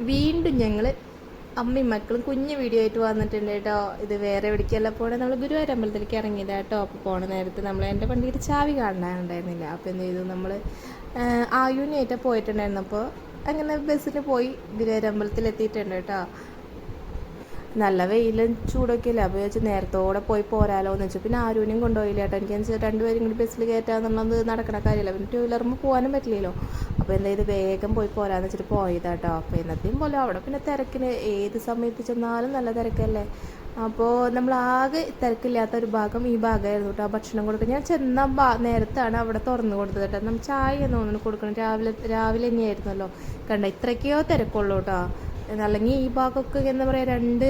വീണ്ടും ഞങ്ങൾ അമ്മയും മക്കളും കുഞ്ഞു വീഡിയോ ആയിട്ട് വന്നിട്ടുണ്ട് കേട്ടോ. ഇത് വേറെ എവിടേക്കല്ല പോണേ, നമ്മൾ ഗുരുവായൂർ അമ്പലത്തിലേക്ക് ഇറങ്ങിയതാ കേട്ടോ. അപ്പോൾ പോണ നേരത്ത് നമ്മൾ എൻ്റെ വണ്ടിയുടെ ചാവി കാണാനുണ്ടായിരുന്നില്ല. അപ്പോൾ എന്ത് ചെയ്തു, നമ്മൾ ആയൂനായിട്ട് പോയിട്ടുണ്ടായിരുന്നു. അപ്പോൾ അങ്ങനെ ബസ്സിന് പോയി ഗുരുവായൂർ അമ്പലത്തിൽ എത്തിയിട്ടുണ്ട് കേട്ടോ. നല്ല വെയിലും ചൂടൊക്കെ ഇല്ല. അപ്പോൾ വെച്ച് നേരത്തോടെ പോയി പോരാലോ എന്ന് വെച്ചു. പിന്നെ ആരൂനെയും കൊണ്ടുപോയില്ല കേട്ടോ. എനിക്ക് രണ്ടുപേരും കൂടി ബസ്സിൽ കയറ്റാന്നുള്ളത് നടക്കണ കാര്യമില്ല. പിന്നെ 2 വീലറുമ്പോൾ പോകാനും പറ്റില്ലല്ലോ. അപ്പോൾ എന്തായത് വേഗം പോയി പോരാന്ന് വെച്ചിട്ട് പോയതാട്ടോ. അപ്പോൾ എന്നത്തെയും പോലെ അവിടെ പിന്നെ തിരക്കിന് ഏത് സമയത്ത് ചെന്നാലും നല്ല തിരക്കല്ലേ. അപ്പോൾ നമ്മൾ ആകെ തിരക്കില്ലാത്ത ഒരു ഭാഗം ഈ ഭാഗമായിരുന്നു കേട്ടോ. ഭക്ഷണം കൊടുക്കുക ഞാൻ ചെന്ന നേരത്താണ് അവിടെ തുറന്നു കൊടുത്തത് കേട്ടോ. നമ്മൾ ചായ എന്ന് തോന്നുന്നു കൊടുക്കണം. രാവിലെ തന്നെയായിരുന്നല്ലോ. കണ്ട ഇത്രയ്ക്കോ തിരക്കുള്ളൂ കേട്ടോ. അല്ലെങ്കിൽ ഈ ഭാഗമൊക്കെ എന്താ പറയുക, 2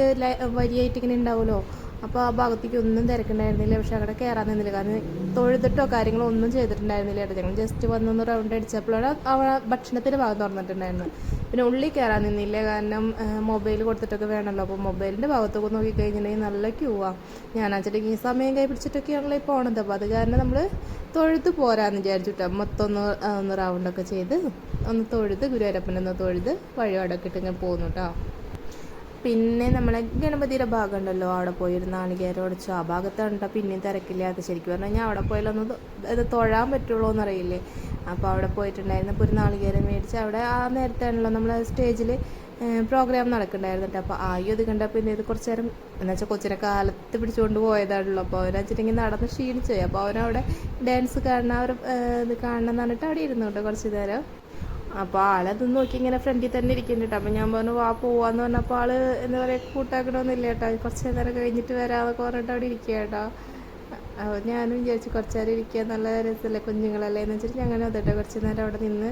വരിയായിട്ട് ഇങ്ങനെ ഉണ്ടാവുമല്ലോ. അപ്പോൾ ആ ഭാഗത്തേക്ക് ഒന്നും തിരക്കുണ്ടായിരുന്നില്ല. പക്ഷെ അവിടെ കയറാൻ നിന്നില്ല. കാരണം തൊഴുതിട്ടോ കാര്യങ്ങളോ ഒന്നും ചെയ്തിട്ടുണ്ടായിരുന്നില്ല കേട്ടോ. ഞങ്ങൾ ജസ്റ്റ് വന്നൊന്ന് റൗണ്ട് അടിച്ചപ്പോഴാണ് അവിടെ ഭക്ഷണത്തിൻ്റെ ഭാഗം തുറന്നിട്ടുണ്ടായിരുന്നു. പിന്നെ ഉള്ളിൽ കയറാൻ നിന്നില്ല, കാരണം മൊബൈൽ കൊടുത്തിട്ടൊക്കെ വേണമല്ലോ. അപ്പോൾ മൊബൈലിൻ്റെ ഭാഗത്തൊക്കെ നോക്കിക്കഴിഞ്ഞിട്ടുണ്ടെങ്കിൽ നല്ല ക്യൂ ആണ്. ഞാനാച്ചിട്ടുണ്ടെങ്കിൽ ഈ സമയം കൈ പിടിച്ചിട്ടൊക്കെയാണല്ലോ ഈ പോണത്. അപ്പോൾ അത് കാരണം നമ്മൾ തൊഴുത് പോരാന്ന് വിചാരിച്ചിട്ടോ. മൊത്തം ഒന്ന് റൗണ്ടൊക്കെ ചെയ്ത് ഒന്ന് തൊഴുത് ഗുരുവായൂരപ്പനൊന്ന് തൊഴുത് വഴിപാടൊക്കെ ഇട്ട് ഇങ്ങനെ പോകുന്നു കേട്ടോ. പിന്നെ നമ്മളെ ഗണപതിയുടെ ഭാഗം ഉണ്ടല്ലോ, അവിടെ പോയി നാളികേരം ഉടച്ചു. ആ ഭാഗത്താണ് കേട്ടോ പിന്നെയും തിരക്കില്ലാത്ത. ശരിക്കും പറഞ്ഞു കഴിഞ്ഞാൽ അവിടെ പോയാലൊന്ന് ഇത് തൊഴാൻ പറ്റുള്ളൂ എന്നറിയില്ലേ. അപ്പോൾ അവിടെ പോയിട്ടുണ്ടായിരുന്നു. അപ്പോൾ ഒരു നാളികേരം മേടിച്ച് അവിടെ ആ നേരത്താണല്ലോ നമ്മൾ സ്റ്റേജിൽ പ്രോഗ്രാം നടക്കുന്നുണ്ടായിരുന്നു കേട്ടോ. അപ്പോൾ ആയും ഇത് കണ്ടപ്പോൾ പിന്നെ ഇത് കുറച്ച് നേരം എന്നുവെച്ചാൽ കൊച്ചിനെ കാലത്ത് പിടിച്ചുകൊണ്ട് പോയതാണല്ലോ. അപ്പോൾ അവനെച്ചിട്ടുണ്ടെങ്കിൽ നടന്ന് ക്ഷീണിച്ചു പോയി. അപ്പോൾ അവനവിടെ ഡാൻസ് കാണണം, അവർ ഇത് കാണണം എന്ന് പറഞ്ഞിട്ട് അവിടെ ഇരുന്നു കേട്ടോ കുറച്ച് നേരം. അപ്പോൾ ആളത് നോക്കി ഇങ്ങനെ ഫ്രണ്ടിൽ തന്നെ ഇരിക്കുന്നുണ്ട്. അപ്പോൾ ഞാൻ പറഞ്ഞു വാ പോവാന്ന് പറഞ്ഞപ്പോൾ ആള് എന്താ പറയുക കൂട്ടാക്കണമെന്നില്ല കേട്ടോ. കുറച്ച് നേരം കഴിഞ്ഞിട്ട് വരാമെന്നൊക്കെ പറഞ്ഞിട്ട് അവിടെ ഇരിക്കുക കേട്ടോ. അപ്പോൾ ഞാനും വിചാരിച്ചു കുറച്ച് നേരം ഇരിക്കുക, നല്ല രസമല്ലേ കുഞ്ഞുങ്ങളല്ലേ എന്ന് വെച്ചിട്ട് ഞങ്ങനെ അതട്ടോ കുറച്ച് നേരം അവിടെ നിന്ന്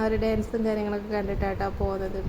ഒരു ഡാൻസും കാര്യങ്ങളൊക്കെ കണ്ടിട്ടാട്ടോ പോകുന്നത്.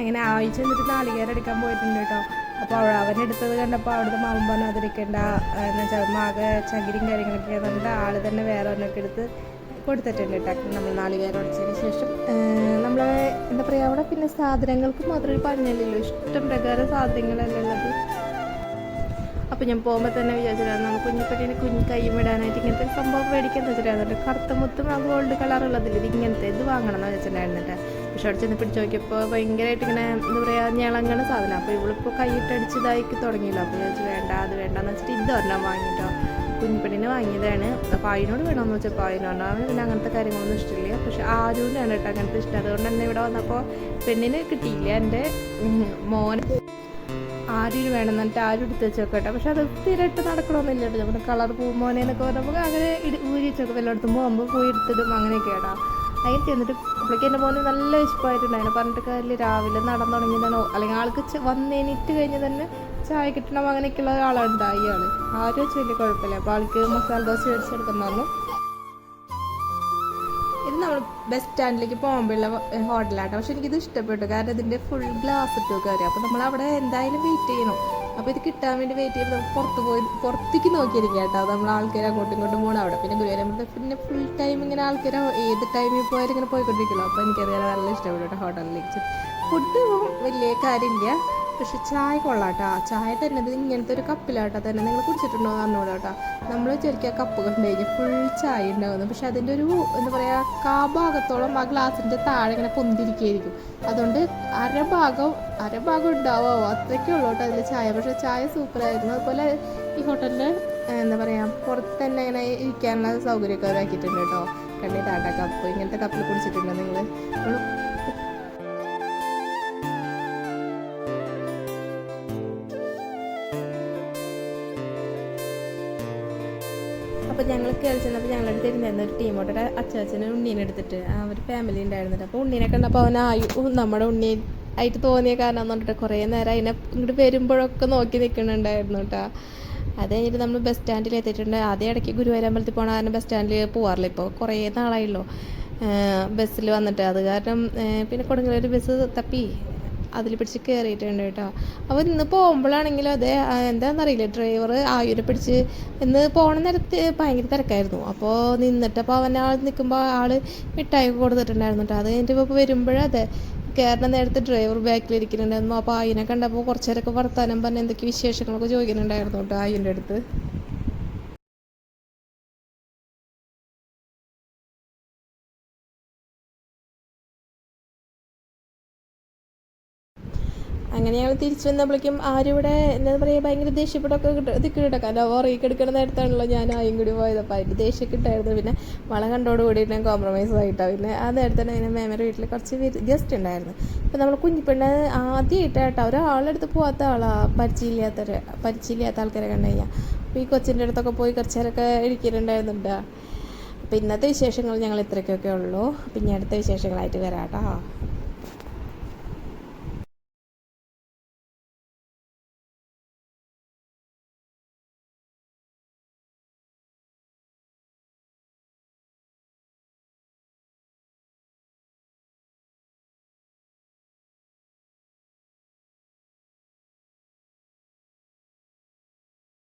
അങ്ങനെ ആഴ്ച എന്നിട്ട് നാളികേരം എടുക്കാൻ പോയിട്ടുണ്ട് കേട്ടോ. അപ്പോൾ അവനെടുത്തത് കണ്ടപ്പോൾ അവിടുത്തെ മാമൻ പറഞ്ഞു അതിരിക്കേണ്ട എന്ന് വെച്ചാൽ ആകെ ചകിരിയും കാര്യങ്ങളൊക്കെ പറഞ്ഞിട്ട് ആൾ തന്നെ വേറെ ഒന്നൊക്കെ എടുത്ത് കൊടുത്തിട്ടുണ്ട് കേട്ടോ. നമ്മൾ നാളികേരം ഉടച്ചതിന് ശേഷം നമ്മൾ എന്താ പറയുക, അവിടെ പിന്നെ സാധനങ്ങൾക്ക് മാത്രം ഒരു പഞ്ഞല്ലല്ലോ, ഇഷ്ടം പ്രകാരം സാധനങ്ങളല്ലേ ഉള്ളത്. അപ്പോൾ ഞാൻ പോകുമ്പോൾ തന്നെ വിചാരിച്ചിട്ടാണ് നമ്മൾ കുഞ്ഞിപ്പട്ടീനെ കൈയും വിടാനായിട്ട് ഇങ്ങനത്തെ സംഭവം മേടിക്കാൻ വെച്ചിട്ടായിരുന്നു. കറുത്ത മുത്തും ആ ഗോൾഡ് കളറുള്ളതില്ല, ഇത് ഇങ്ങനത്തെ ഇത് വാങ്ങണം എന്ന് വെച്ചിട്ടുണ്ടായിരുന്നിട്ട്. പക്ഷെ അവിടെ ചെന്ന് പിടിച്ച് നോക്കിയപ്പോൾ ഭയങ്കരമായിട്ട് ഇങ്ങനെ എന്താ പറയുക ഞളങ്ങണ സാധനം. അപ്പോൾ ഇവളിപ്പോൾ കൈയിട്ടടിച്ച് ഇതാക്കി തുടങ്ങിയില്ല. അപ്പോൾ വിചാരിച്ചു വേണ്ട അത് വേണ്ടെന്ന് വെച്ചിട്ട് ഇത് ഒരെണ്ണം വാങ്ങിയിട്ടോ. കുഞ്ഞിപ്പട്ടീനെ വാങ്ങിയതാണ്. അപ്പോൾ അതിനോട് വേണമെന്ന് വെച്ചപ്പോൾ അതിനോടാണ് പിന്നെ അങ്ങനത്തെ കാര്യങ്ങളൊന്നും ഇഷ്ടമില്ല. പക്ഷെ ആരൂനാണ് കേട്ടോ അങ്ങനത്തെ ഇഷ്ടം. അതുകൊണ്ട് തന്നെ ഇവിടെ വന്നപ്പോൾ പെണ്ണിന് കിട്ടിയില്ല. എൻ്റെ മോനെ ആരും വേണമെന്ന് പറഞ്ഞിട്ട് ആരും എടുത്ത് വെച്ചൊക്കെ കേട്ടോ. പക്ഷെ അത് സ്ഥിരമായിട്ട് നടക്കണമെന്നില്ല കേട്ടോ. നമ്മുടെ കളർ പൂമോനെ എന്നൊക്കെ പറഞ്ഞപ്പോൾ അങ്ങനെ ഊരി വെച്ചൊക്കെ വല്ലയിടത്തും പോകുമ്പോൾ പോയി എടുത്തിടും അങ്ങനെയൊക്കെ കേട്ടോ. അതിന് ചെന്നിട്ട് അപ്പോഴേക്കും എൻ്റെ മോന് നല്ല ഇഷ്ടമായിട്ടുണ്ടായിരുന്നു. പറഞ്ഞിട്ട് കാര്യമില്ല, രാവിലെ നടന്നു തുടങ്ങിയതാണോ അല്ലെങ്കിൽ ആൾക്ക് വന്നേനിട്ട് കഴിഞ്ഞ് തന്നെ ചായ കിട്ടണം അങ്ങനെയൊക്കെയുള്ള ആളുണ്ടായി. ആരും വെച്ച് വലിയ കുഴപ്പമില്ല. അപ്പോൾ ആൾക്ക് മസാല ദോശ മേടിച്ചെടുക്കുന്ന പറഞ്ഞു. ഇത് നമ്മൾ ബസ് സ്റ്റാൻഡിലേക്ക് പോകുമ്പോഴുള്ള ഹോട്ടലാട്ടോ. പക്ഷെ എനിക്കിത് ഇഷ്ടപ്പെട്ടു, കാരണം ഇതിൻ്റെ ഫുൾ ഗ്ലാസ് ഇട്ട് കയറി. അപ്പോൾ നമ്മൾ അവിടെ എന്തായാലും വെയിറ്റ് ചെയ്യണം. അപ്പോൾ ഇത് കിട്ടാൻ വേണ്ടി വെയിറ്റ് ചെയ്യുമ്പോൾ പുറത്തേക്ക് നോക്കിയിരിക്കുക കേട്ടോ. നമ്മൾ ആൾക്കാർ അങ്ങോട്ടും ഇങ്ങോട്ടും പോകണം. അവിടെ പിന്നെ ഗുരുവായൂർ പിന്നെ ഫുൾ ടൈം ഇങ്ങനെ ആൾക്കാർ ഏത് ടൈമിൽ പോയാലും ഇങ്ങനെ പോയിക്കൊണ്ടിരിക്കുമല്ലോ. അപ്പോൾ എനിക്കറിയാൻ നല്ല ഇഷ്ടപ്പെട്ടു കേട്ടോ ഹോട്ടലിലേക്ക്. ഫുഡ് വലിയ കാര്യമില്ല, പക്ഷെ ചായ കൊള്ളാട്ടോ. ചായ തന്നെ ഇത് ഇങ്ങനത്തെ ഒരു കപ്പിലാട്ടോ തന്നെ. നിങ്ങൾ കുടിച്ചിട്ടുണ്ടോ എന്ന് പറഞ്ഞോളൂ കേട്ടോ. നമ്മൾ ശരിക്കും ആ കപ്പ് കണ്ടു കഴിഞ്ഞാൽ ഫുൾ ചായ ഉണ്ടാകുന്നു. പക്ഷെ അതിൻ്റെ ഒരു എന്താ പറയുക ഭാഗത്തോളം ആ ഗ്ലാസിൻ്റെ താഴെ ഇങ്ങനെ പൊന്തിരിക്കുകയായിരിക്കും. അതുകൊണ്ട് അരഭാഗം ഉണ്ടാവോ അത്രയ്ക്കേ ഉള്ളൂ കേട്ടോ അതിൽ ചായ. പക്ഷേ ചായ സൂപ്പറായിരുന്നു. അതുപോലെ ഈ ഹോട്ടലിൽ എന്താ പറയുക പുറത്ത് തന്നെ ഇങ്ങനെ ഇരിക്കാനുള്ള സൗകര്യമൊക്കെ അവരാക്കിയിട്ടുണ്ട് കേട്ടോ. കണ്ടിട്ടാട്ടോ കപ്പ്, ഇങ്ങനത്തെ കപ്പിൽ കുടിച്ചിട്ടുണ്ടോ നിങ്ങൾ? അപ്പോൾ ഞങ്ങൾ കയറി ചെന്നപ്പോൾ ഞങ്ങളുടെ തരുന്നായിരുന്നു ഒരു ടീമോട്ടൊരു അച്ചാച്ചന് ഉണ്ണീനെ എടുത്തിട്ട് ഒരു ഫാമിലി ഉണ്ടായിരുന്നിട്ട്. അപ്പോൾ ഉണ്ണീനെ കണ്ടപ്പോൾ അവനായി നമ്മുടെ ഉണ്ണി ആയിട്ട് തോന്നിയ കാരണം എന്ന് പറഞ്ഞിട്ട് കുറേ നേരം അതിനെ ഇങ്ങോട്ട് വരുമ്പോഴൊക്കെ നോക്കി നിൽക്കുന്നുണ്ടായിരുന്നു കേട്ടോ. അത് കഴിഞ്ഞിട്ട് നമ്മൾ ബസ് സ്റ്റാൻഡിൽ എത്തിയിട്ടുണ്ട്. ആദ്യം ഇടയ്ക്ക് ഗുരുവായൂർ അമ്പലത്തിൽ പോകണ കാരണം ബസ് സ്റ്റാൻഡിൽ പോകാറില്ല. ഇപ്പോൾ കുറേ നാളായല്ലോ. ബസ്സിൽ വന്നിട്ട്. അത് കാരണം പിന്നെ കൊടുങ്ങല്ലൂർ ബസ് തപ്പി അതിൽ പിടിച്ച് കയറിയിട്ടുണ്ട് കേട്ടോ. അപ്പോൾ ഇന്ന് പോകുമ്പോഴാണെങ്കിലും അതെ എന്താണെന്നറിയില്ല, ഡ്രൈവർ ആയൂരെ പിടിച്ച് ഇന്ന് പോണ നേരത്ത് ഭയങ്കര തിരക്കായിരുന്നു. അപ്പോൾ നിന്നിട്ടപ്പോൾ ആൾ നിൽക്കുമ്പോൾ ആൾ മിഠായി കൊടുത്തിട്ടുണ്ടായിരുന്നു കേട്ടോ. അത് കഴിഞ്ഞിട്ട് ഇപ്പോൾ വരുമ്പോഴതെ കയറുന്ന നേരത്തെ ഡ്രൈവർ ബാക്കിലിരിക്കുന്നുണ്ടായിരുന്നു. അപ്പോൾ ആയിനെ കണ്ടപ്പോൾ കുറച്ച് നേരമൊക്കെ വർത്താനം പറഞ്ഞ് എന്തൊക്കെ വിശേഷങ്ങളൊക്കെ ചോദിക്കുന്നുണ്ടായിരുന്നു കേട്ടോ ആയിൻ്റെ അടുത്ത്. അങ്ങനെ ഞങ്ങൾ തിരിച്ചു വന്നപ്പോഴേക്കും ആരും ഇവിടെ എന്താ പറയുക ഭയങ്കര ദേഷ്യപ്പെട്ടൊക്കെ കിടക്കാമല്ലോ. ഉറങ്ങി കിടക്കുന്ന നേരത്താണല്ലോ ഞാൻ ആയും കൂടി പോയത്. അപ്പോൾ അതിൻ്റെ ദേഷ്യമൊക്കെ ഉണ്ടായിരുന്നു. പിന്നെ മഴ കണ്ടോട് കൂടിയിട്ട് ഞാൻ കോംപ്രമൈസ് ആയിട്ടാണ്. പിന്നെ ആ നേരത്തെ തന്നെ ഇങ്ങനെ മേമയുടെ വീട്ടിൽ കുറച്ച് ഗസ്റ്റ് ഉണ്ടായിരുന്നു. അപ്പോൾ നമ്മൾ കുഞ്ഞിപ്പെണ്ണ് ആദ്യമായിട്ടാട്ടോ ഒരാളെടുത്ത് പോകാത്ത ആളാണ്, പരിചയമില്ലാത്ത ആൾക്കാരെ കണ്ടു കഴിഞ്ഞാൽ. അപ്പോൾ ഈ കൊച്ചിൻ്റെ അടുത്തൊക്കെ പോയി കുറച്ച് നേരമൊക്കെ ഇരിക്കുന്നുണ്ടായിരുന്നുണ്ട്. അപ്പോൾ ഇന്നത്തെ വിശേഷങ്ങൾ ഞങ്ങൾ ഇത്രയ്ക്കൊക്കെ ഉള്ളൂ. പിന്നെ അടുത്ത വിശേഷങ്ങളായിട്ട് വരാം കേട്ടോ.